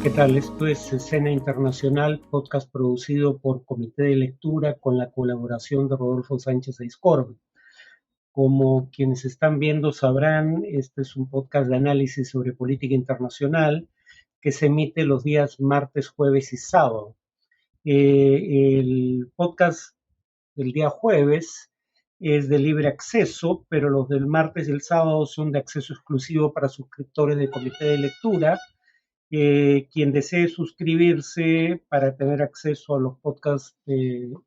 ¿Qué tal? Esto es Escena Internacional, podcast producido por Comité de Lectura con la colaboración de Rodolfo Sánchez Aizcorbe. Como quienes están viendo sabrán, este es un podcast de análisis sobre política internacional que se emite los días martes, jueves y sábado. El podcast del día jueves es de libre acceso, pero los del martes y el sábado son de acceso exclusivo para suscriptores de Comité de Lectura. Quien desee suscribirse para tener acceso a los podcasts,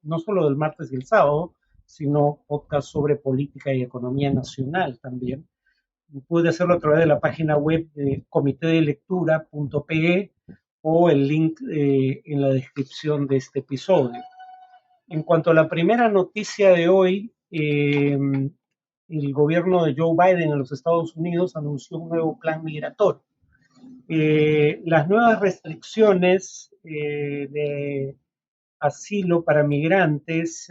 no solo del martes y el sábado, sino podcasts sobre política y economía nacional también, puede hacerlo a través de la página web de comitedelectura.pe o el link en la descripción de este episodio. En cuanto a la primera noticia de hoy, el gobierno de Joe Biden en los Estados Unidos anunció un nuevo plan migratorio. Las nuevas restricciones de asilo para migrantes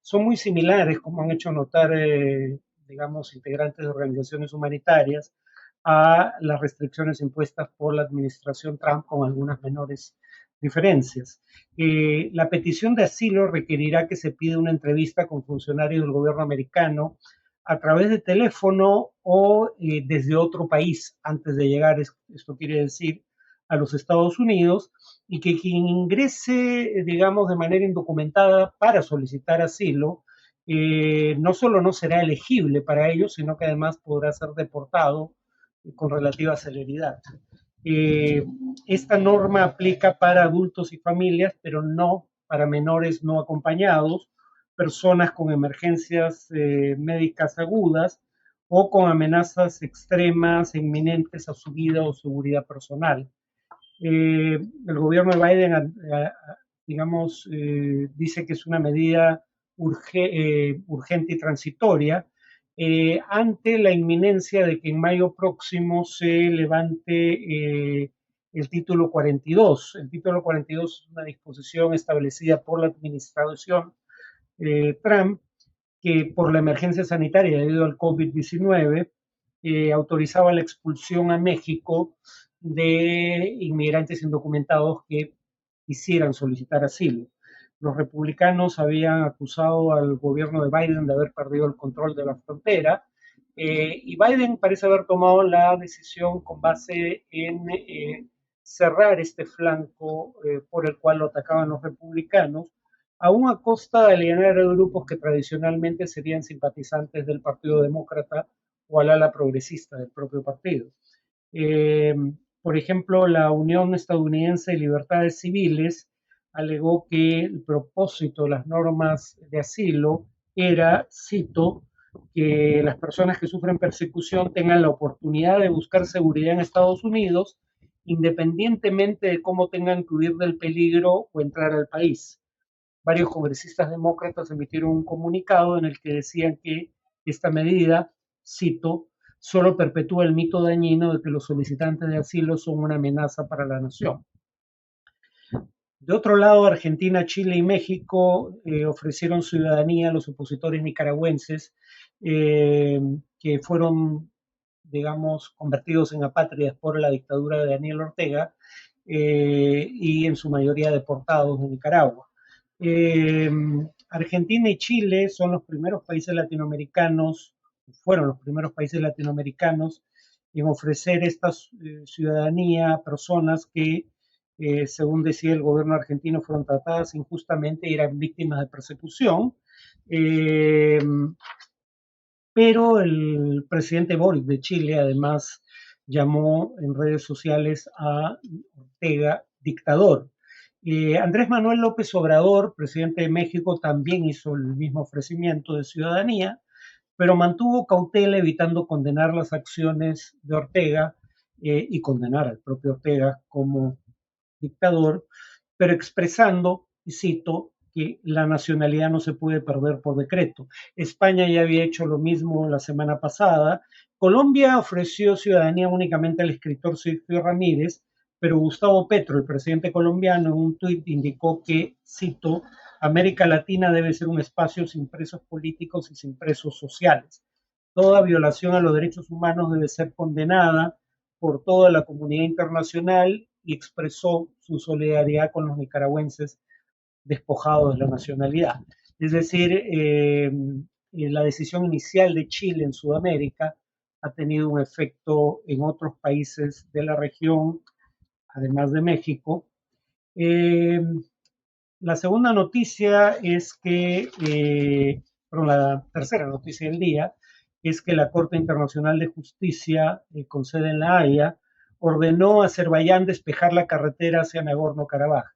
son muy similares, como han hecho notar, digamos, integrantes de organizaciones humanitarias, a las restricciones impuestas por la administración Trump, con algunas menores diferencias. La petición de asilo requerirá que se pida una entrevista con funcionarios del gobierno americano a través de teléfono o desde otro país antes de llegar, esto quiere decir, a los Estados Unidos, y que quien ingrese, digamos, de manera indocumentada para solicitar asilo, no solo no será elegible para ello, sino que además podrá ser deportado con relativa celeridad. Eh, Esta norma aplica para adultos y familias, pero no para menores no acompañados, personas con emergencias médicas agudas o con amenazas extremas e inminentes a su vida o seguridad personal. El gobierno de Biden, digamos, dice que es una medida urgente y transitoria ante la inminencia de que en mayo próximo se levante el título 42. El título 42 es una disposición establecida por la administración Trump, que por la emergencia sanitaria debido al COVID-19 autorizaba la expulsión a México de inmigrantes indocumentados que quisieran solicitar asilo. Los republicanos habían acusado al gobierno de Biden de haber perdido el control de la frontera y Biden parece haber tomado la decisión con base en cerrar este flanco por el cual lo atacaban los republicanos, aún a costa de alienar a grupos que tradicionalmente serían simpatizantes del Partido Demócrata o al ala progresista del propio partido. Eh, por ejemplo, la Unión Estadounidense de Libertades Civiles alegó que el propósito de las normas de asilo era, cito, que las personas que sufren persecución tengan la oportunidad de buscar seguridad en Estados Unidos, independientemente de cómo tengan que huir del peligro o entrar al país. Varios congresistas demócratas emitieron un comunicado en el que decían que esta medida, cito, solo perpetúa el mito dañino de que los solicitantes de asilo son una amenaza para la nación. De otro lado, Argentina, Chile y México ofrecieron ciudadanía a los opositores nicaragüenses que fueron, digamos, convertidos en apátridas por la dictadura de Daniel Ortega y en su mayoría deportados de Nicaragua. Eh, Argentina y Chile son los primeros países latinoamericanos, fueron los primeros países latinoamericanos en ofrecer esta ciudadanía a personas que, según decía el gobierno argentino, fueron tratadas injustamente y eran víctimas de persecución. Eh, pero el presidente Boric de Chile además llamó en redes sociales a Ortega dictador. Andrés Manuel López Obrador, presidente de México, también hizo el mismo ofrecimiento de ciudadanía, pero mantuvo cautela evitando condenar las acciones de Ortega y condenar al propio Ortega como dictador, pero expresando, y cito, que la nacionalidad no se puede perder por decreto. España ya había hecho lo mismo la semana pasada. Colombia ofreció ciudadanía únicamente al escritor Sergio Ramírez, pero Gustavo Petro, el presidente colombiano, en un tuit indicó que, cito, América Latina debe ser un espacio sin presos políticos y sin presos sociales. Toda violación a los derechos humanos debe ser condenada por toda la comunidad internacional y expresó su solidaridad con los nicaragüenses despojados de la nacionalidad. Es decir, la decisión inicial de Chile en Sudamérica ha tenido un efecto en otros países de la región, además de México. Eh, la segunda noticia es que, la tercera noticia del día, es que la Corte Internacional de Justicia, con sede en La Haya, ordenó a Azerbaiyán despejar la carretera hacia Nagorno-Karabaj.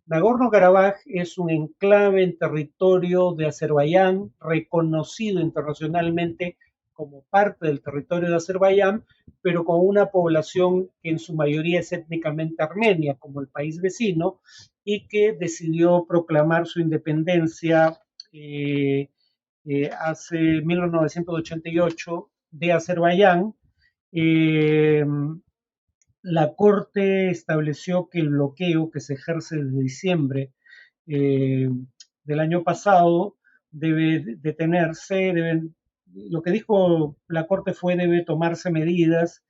Nagorno-Karabaj es un enclave en territorio de Azerbaiyán, reconocido internacionalmente como parte del territorio de Azerbaiyán, pero con una población que en su mayoría es étnicamente armenia, como el país vecino, y que decidió proclamar su independencia hace 1988 de Azerbaiyán. Eh, la Corte estableció que el bloqueo que se ejerce desde diciembre eh, del año pasado debe detenerse, lo que dijo la Corte fue debe tomarse medidas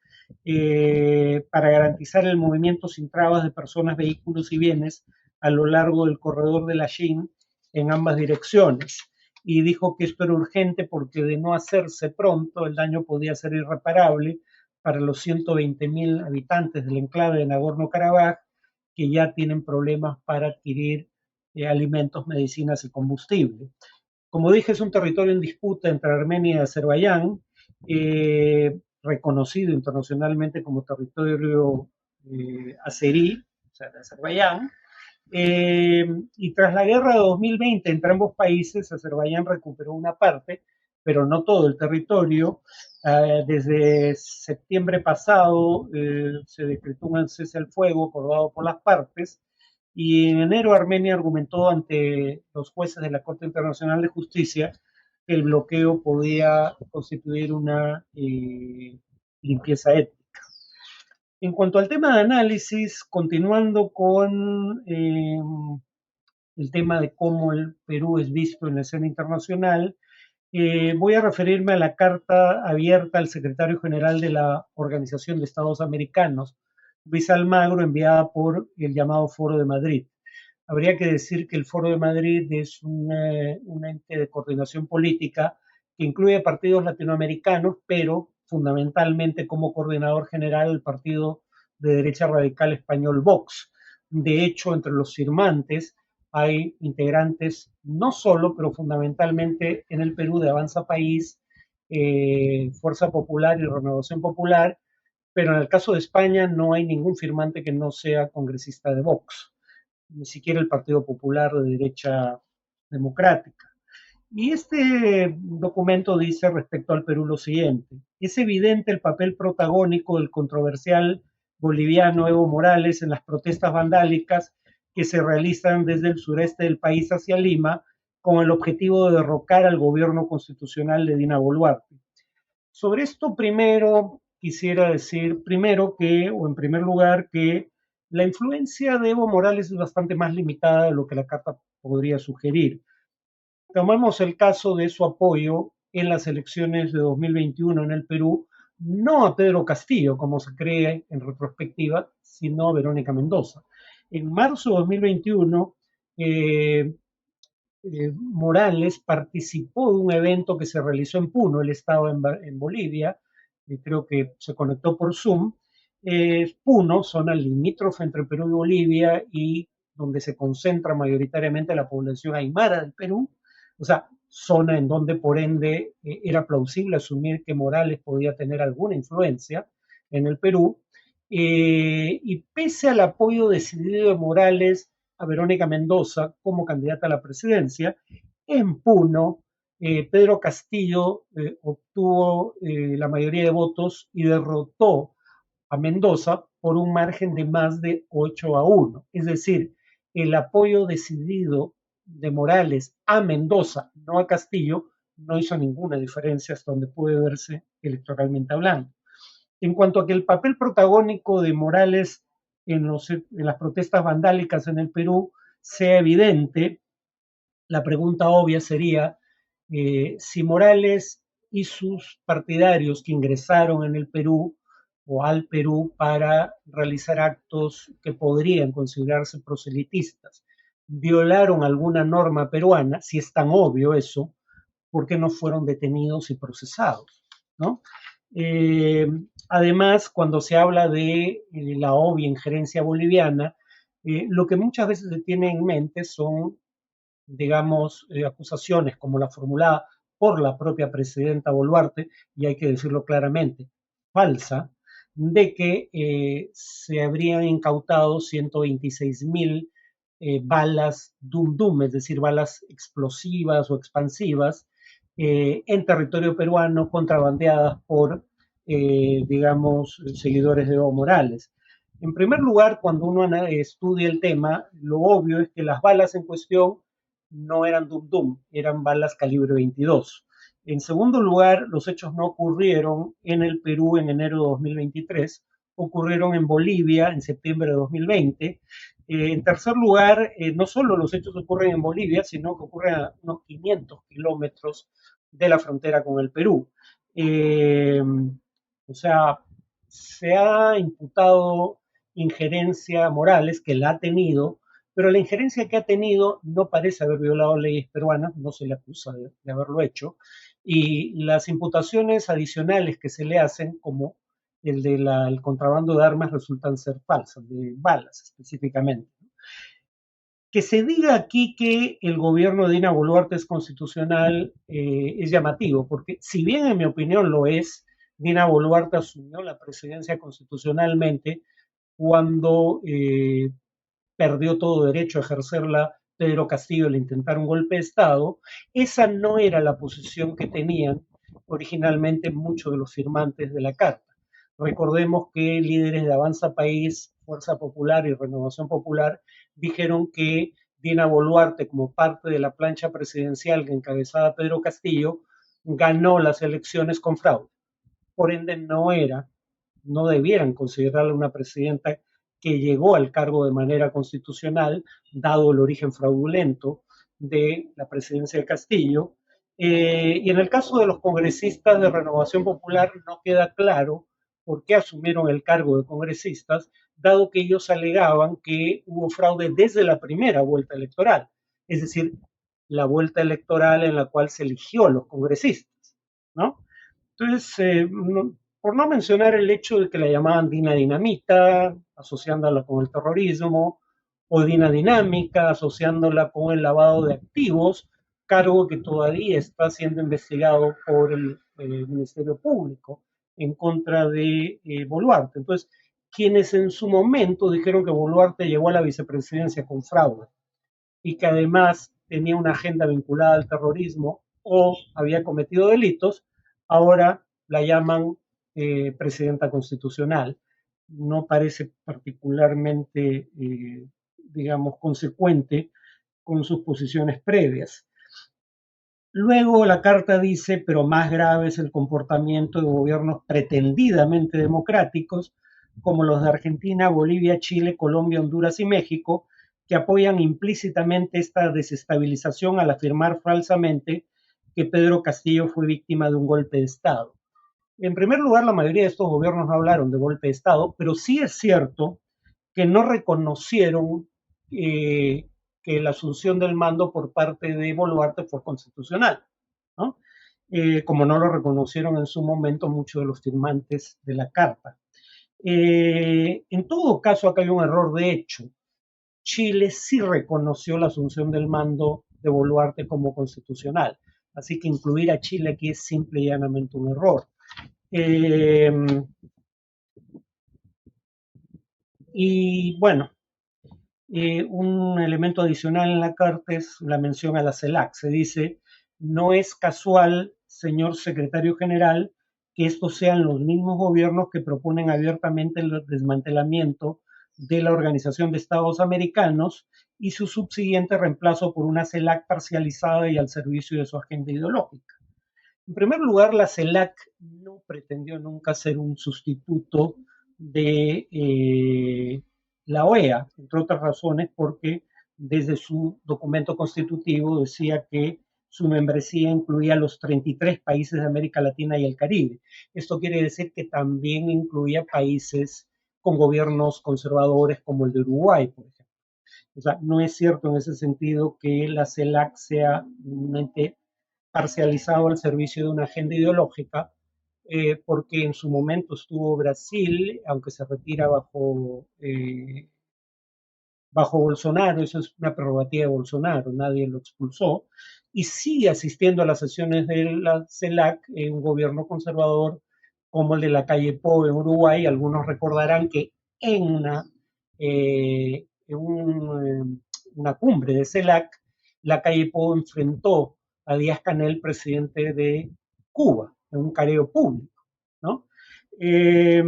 para garantizar el movimiento sin trabas de personas, vehículos y bienes a lo largo del corredor de la Shin en ambas direcciones. Y dijo que esto era urgente porque de no hacerse pronto el daño podía ser irreparable para los 120.000 habitantes del enclave de Nagorno-Karabaj que ya tienen problemas para adquirir alimentos, medicinas y combustible. Como dije, es un territorio en disputa entre Armenia y Azerbaiyán, reconocido internacionalmente como territorio azerí, o sea, de Azerbaiyán. Y tras la guerra de 2020 entre ambos países, Azerbaiyán recuperó una parte, pero no todo el territorio. Desde septiembre pasado se decretó un cese al fuego acordado por las partes y en enero Armenia argumentó ante los jueces de la Corte Internacional de Justicia que el bloqueo podía constituir una limpieza étnica. En cuanto al tema de análisis, continuando con el tema de cómo el Perú es visto en la escena internacional, voy a referirme a la carta abierta al secretario general de la Organización de Estados Americanos, Luis Almagro, enviada por el llamado Foro de Madrid. Habría que decir que el Foro de Madrid es un ente de coordinación política que incluye partidos latinoamericanos, pero fundamentalmente como coordinador general el partido de derecha radical español Vox. De hecho, entre los firmantes hay integrantes no solo, pero fundamentalmente en el Perú de Avanza País, Fuerza Popular y Renovación Popular, pero en el caso de España no hay ningún firmante que no sea congresista de Vox, ni siquiera el Partido Popular de derecha democrática. Y este documento dice respecto al Perú lo siguiente: es evidente el papel protagónico del controversial boliviano Evo Morales en las protestas vandálicas que se realizan desde el sureste del país hacia Lima con el objetivo de derrocar al gobierno constitucional de Dina Boluarte. Sobre esto primero quisiera decir, primero que, o en primer lugar, que la influencia de Evo Morales es bastante más limitada de lo que la carta podría sugerir. Tomamos el caso de su apoyo en las elecciones de 2021 en el Perú, no a Pedro Castillo, como se cree en retrospectiva, sino a Verónica Mendoza. En marzo de 2021, Morales participó de un evento que se realizó en Puno, él estaba en Bolivia, creo que se conectó por Zoom. Puno, zona limítrofe entre Perú y Bolivia y donde se concentra mayoritariamente la población aymara del Perú, o sea, zona en donde por ende era plausible asumir que Morales podía tener alguna influencia en el Perú. Y pese al apoyo decidido de Morales a Verónica Mendoza como candidata a la presidencia, en Puno, Pedro Castillo obtuvo la mayoría de votos y derrotó a Mendoza por un margen de más de 8-1. Es decir, el apoyo decidido de Morales a Mendoza, no a Castillo, no hizo ninguna diferencia hasta donde puede verse electoralmente hablando. En cuanto a que el papel protagónico de Morales en las protestas vandálicas en el Perú sea evidente, la pregunta obvia sería si Morales y sus partidarios que ingresaron en el Perú o al Perú para realizar actos que podrían considerarse proselitistas. Violaron alguna norma peruana, si es tan obvio eso, ¿por qué no fueron detenidos y procesados? ¿No? Eh, Además, cuando se habla de la obvia injerencia boliviana, lo que muchas veces se tiene en mente son, digamos, acusaciones como la formulada por la propia presidenta Boluarte, y hay que decirlo claramente, falsa, de que se habrían incautado 126.000 balas Dum Dum, es decir, balas explosivas o expansivas, en territorio peruano contrabandeadas por, digamos, seguidores de Evo Morales. En primer lugar, cuando uno estudia el tema, lo obvio es que las balas en cuestión no eran Dum Dum, eran balas calibre 22. En segundo lugar, los hechos no ocurrieron en el Perú en enero de 2023, ocurrieron en Bolivia en septiembre de 2020. En tercer lugar, no solo los hechos ocurren en Bolivia, sino que ocurren a unos 500 kilómetros de la frontera con el Perú. Eh, o sea, se ha imputado injerencia Morales, que la ha tenido, pero la injerencia que ha tenido no parece haber violado leyes peruanas, no se le acusa de haberlo hecho, y las imputaciones adicionales que se le hacen, como el del contrabando de armas, resultan ser falsas, de balas específicamente. Que se diga aquí que el gobierno de Dina Boluarte es constitucional es llamativo, porque si bien en mi opinión lo es, Dina Boluarte asumió la presidencia constitucionalmente cuando perdió todo derecho a ejercerla Pedro Castillo al intentar un golpe de Estado. Esa no era la posición que tenían originalmente muchos de los firmantes de la Carta. Recordemos que líderes de Avanza País, Fuerza Popular y Renovación Popular dijeron que Dina Boluarte, como parte de la plancha presidencial que encabezaba Pedro Castillo, ganó las elecciones con fraude. Por ende, no debieran considerarla una presidenta que llegó al cargo de manera constitucional, dado el origen fraudulento de la presidencia de Castillo. Y en el caso de los congresistas de Renovación Popular no queda claro por qué asumieron el cargo de congresistas, dado que ellos alegaban que hubo fraude desde la primera vuelta electoral, es decir, la vuelta electoral en la cual se eligió a los congresistas, ¿no? Entonces, por no mencionar el hecho de que la llamaban Dina Dinamita, asociándola con el terrorismo, o Dina Dinámica, asociándola con el lavado de activos, cargo que todavía está siendo investigado por el Ministerio Público en contra de Boluarte. Entonces, quienes en su momento dijeron que Boluarte llegó a la vicepresidencia con fraude y que además tenía una agenda vinculada al terrorismo o había cometido delitos, ahora la llaman presidenta constitucional. No parece particularmente, digamos, consecuente con sus posiciones previas. Luego la carta dice, pero más grave es el comportamiento de gobiernos pretendidamente democráticos, como los de Argentina, Bolivia, Chile, Colombia, Honduras y México, que apoyan implícitamente esta desestabilización al afirmar falsamente que Pedro Castillo fue víctima de un golpe de Estado. En primer lugar, la mayoría de estos gobiernos no hablaron de golpe de Estado, pero sí es cierto que no reconocieron que la asunción del mando por parte de Boluarte fue constitucional, ¿no? Como no lo reconocieron en su momento muchos de los firmantes de la Carta. En todo caso, acá hay un error de hecho. Chile sí reconoció la asunción del mando de Boluarte como constitucional, así que incluir a Chile aquí es simple y llanamente un error. Eh, y bueno, un elemento adicional en la carta es la mención a la CELAC. Se dice, no es casual, señor secretario general, que estos sean los mismos gobiernos que proponen abiertamente el desmantelamiento de la Organización de Estados Americanos y su subsiguiente reemplazo por una CELAC parcializada y al servicio de su agenda ideológica. En primer lugar, la CELAC no pretendió nunca ser un sustituto de la OEA, entre otras razones porque desde su documento constitutivo decía que su membresía incluía a los 33 países de América Latina y el Caribe. Esto quiere decir que también incluía países con gobiernos conservadores como el de Uruguay, por ejemplo. O sea, no es cierto en ese sentido que la CELAC sea un ente parcializado al servicio de una agenda ideológica, porque en su momento estuvo Brasil, aunque se retira bajo Bolsonaro, eso es una prerrogativa de Bolsonaro, nadie lo expulsó, y sigue asistiendo a las sesiones de la CELAC, un gobierno conservador como el de la calle Pou en Uruguay. Algunos recordarán que en una cumbre de CELAC, la calle Pou enfrentó a Díaz Canel, presidente de Cuba, en un careo público, ¿no? Eh,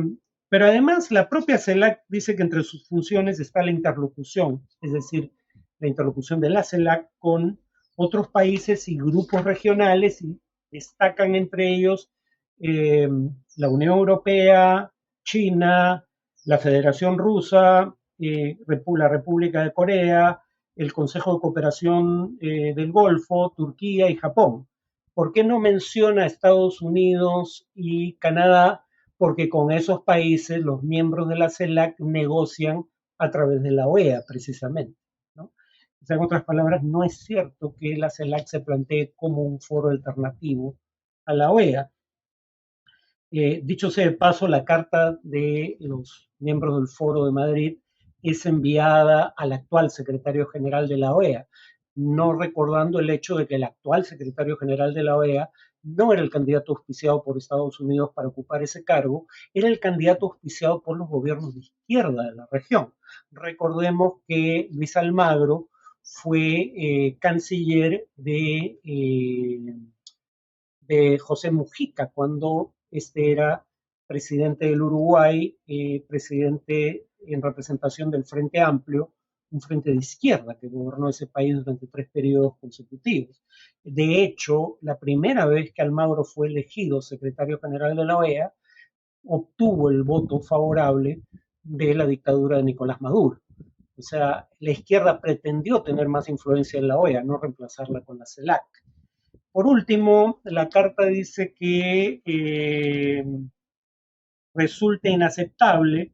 pero además la propia CELAC dice que entre sus funciones está la interlocución, es decir, la interlocución de la CELAC con otros países y grupos regionales, y destacan entre ellos eh, la Unión Europea, China, la Federación Rusa, la República de Corea, el Consejo de Cooperación del Golfo, Turquía y Japón. ¿Por qué no menciona Estados Unidos y Canadá? Porque con esos países los miembros de la CELAC negocian a través de la OEA, precisamente, ¿no? O sea, en otras palabras, no es cierto que la CELAC se plantee como un foro alternativo a la OEA. Dicho sea de paso, la carta de los miembros del Foro de Madrid es enviada al actual secretario general de la OEA, no recordando el hecho de que el actual secretario general de la OEA no era el candidato auspiciado por Estados Unidos para ocupar ese cargo, era el candidato auspiciado por los gobiernos de izquierda de la región. Recordemos que Luis Almagro fue canciller de José Mujica cuando este era presidente del Uruguay, presidente en representación del Frente Amplio, un frente de izquierda que gobernó ese país durante 3 periodos consecutivos. De hecho, la primera vez que Almagro fue elegido secretario general de la OEA, obtuvo el voto favorable de la dictadura de Nicolás Maduro. O sea, la izquierda pretendió tener más influencia en la OEA, no reemplazarla con la CELAC. Por último, la carta dice que resulta inaceptable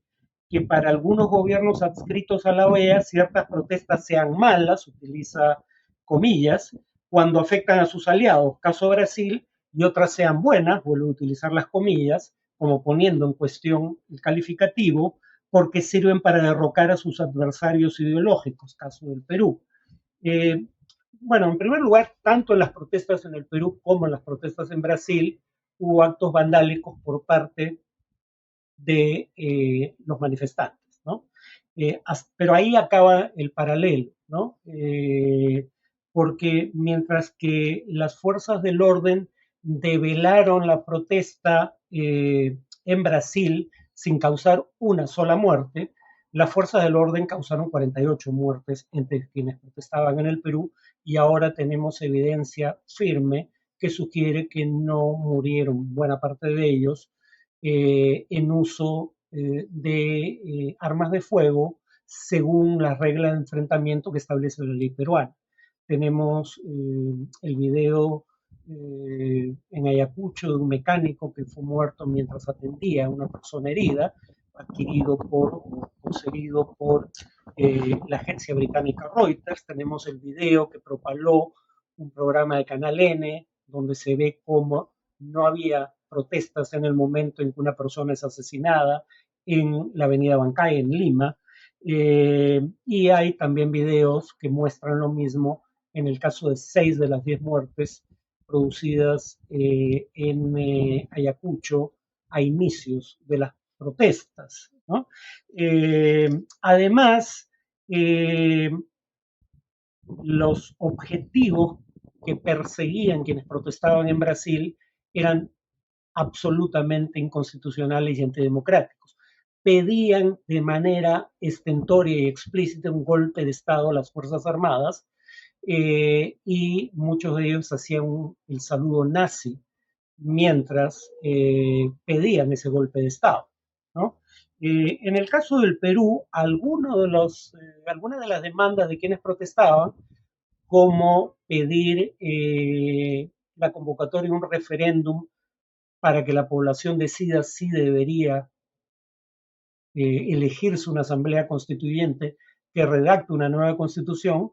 que para algunos gobiernos adscritos a la OEA ciertas protestas sean malas, utiliza comillas, cuando afectan a sus aliados, caso Brasil, y otras sean buenas, vuelvo a utilizar las comillas, como poniendo en cuestión el calificativo, porque sirven para derrocar a sus adversarios ideológicos, caso del Perú. Eh, bueno, en primer lugar, tanto en las protestas en el Perú como en las protestas en Brasil, hubo actos vandálicos por parte de los manifestantes, ¿no? Pero ahí acaba el paralelo, ¿no? Porque mientras que las fuerzas del orden develaron la protesta en Brasil sin causar una sola muerte, las fuerzas del orden causaron 48 muertes entre quienes protestaban en el Perú, y ahora tenemos evidencia firme que sugiere que no murieron buena parte de ellos en uso de armas de fuego según las reglas de enfrentamiento que establece la ley peruana. Tenemos el video en Ayacucho de un mecánico que fue muerto mientras atendía a una persona herida, adquirido por, conseguido por la agencia británica Reuters. Tenemos el video que propaló un programa de Canal N, donde se ve cómo no había protestas en el momento en que una persona es asesinada en la avenida Bancay, en Lima. Y hay también videos que muestran lo mismo en el caso de 6 de las 10 muertes producidas en Ayacucho a inicios de las protestas, ¿no? Además, los objetivos que perseguían quienes protestaban en Brasil eran absolutamente inconstitucionales y antidemocráticos. Pedían de manera estentoria y explícita un golpe de Estado a las Fuerzas Armadas, y muchos de ellos hacían el saludo nazi mientras pedían ese golpe de Estado, ¿no? En el caso del Perú, algunas de las demandas de quienes protestaban como pedir la convocatoria de un referéndum para que la población decida si debería elegirse una asamblea constituyente que redacte una nueva constitución,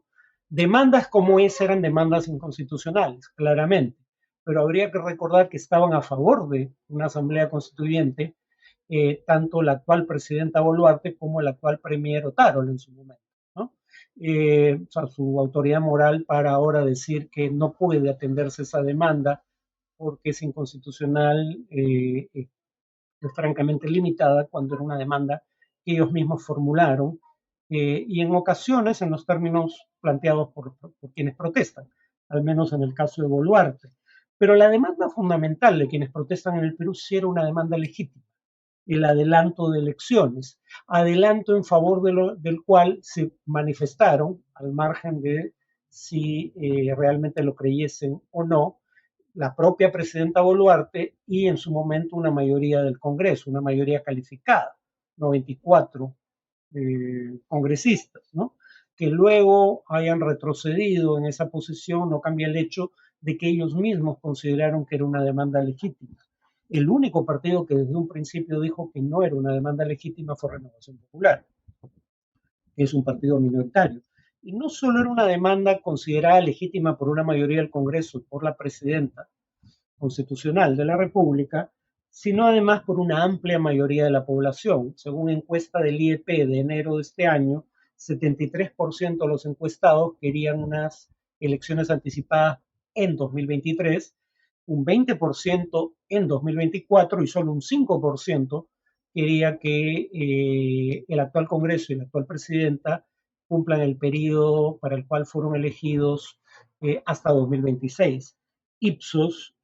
demandas como esa eran demandas inconstitucionales, claramente, pero habría que recordar que estaban a favor de una asamblea constituyente tanto la actual presidenta Boluarte como el actual premier Otárola en su momento, ¿no? O sea, su autoridad moral para ahora decir que no puede atenderse esa demanda porque es inconstitucional, es francamente limitada cuando era una demanda que ellos mismos formularon y en ocasiones en los términos planteados por quienes protestan, al menos en el caso de Boluarte. Pero la demanda fundamental de quienes protestan en el Perú sí era una demanda legítima, el adelanto de elecciones, adelanto en favor del cual se manifestaron, al margen de si realmente lo creyesen o no, la propia presidenta Boluarte y en su momento una mayoría del Congreso, una mayoría calificada, 94 congresistas, ¿no? Que luego hayan retrocedido en esa posición no cambia el hecho de que ellos mismos consideraron que era una demanda legítima. El único partido que desde un principio dijo que no era una demanda legítima fue Renovación Popular, que es un partido minoritario. Y no solo era una demanda considerada legítima por una mayoría del Congreso y por la presidenta constitucional de la República, sino además por una amplia mayoría de la población. Según encuesta del IEP de enero de este año, 73% de los encuestados querían unas elecciones anticipadas en 2023, un 20% en 2024 y solo un 5% quería que el actual Congreso y la actual presidenta cumplan el periodo para el cual fueron elegidos hasta 2026. Ipsos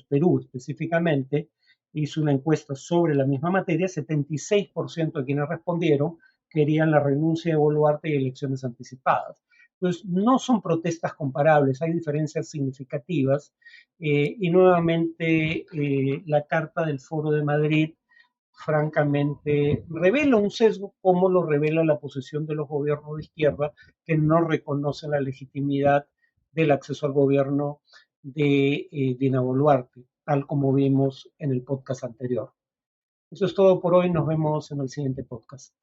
Perú específicamente, hizo una encuesta sobre la misma materia, 76% de quienes respondieron querían la renuncia de Boluarte y elecciones anticipadas. Entonces, no son protestas comparables, hay diferencias significativas y nuevamente la Carta del Foro de Madrid francamente revela un sesgo como lo revela la posición de los gobiernos de izquierda que no reconocen la legitimidad del acceso al gobierno de Dina Boluarte, tal como vimos en el podcast anterior. Eso es todo por hoy, nos vemos en el siguiente podcast.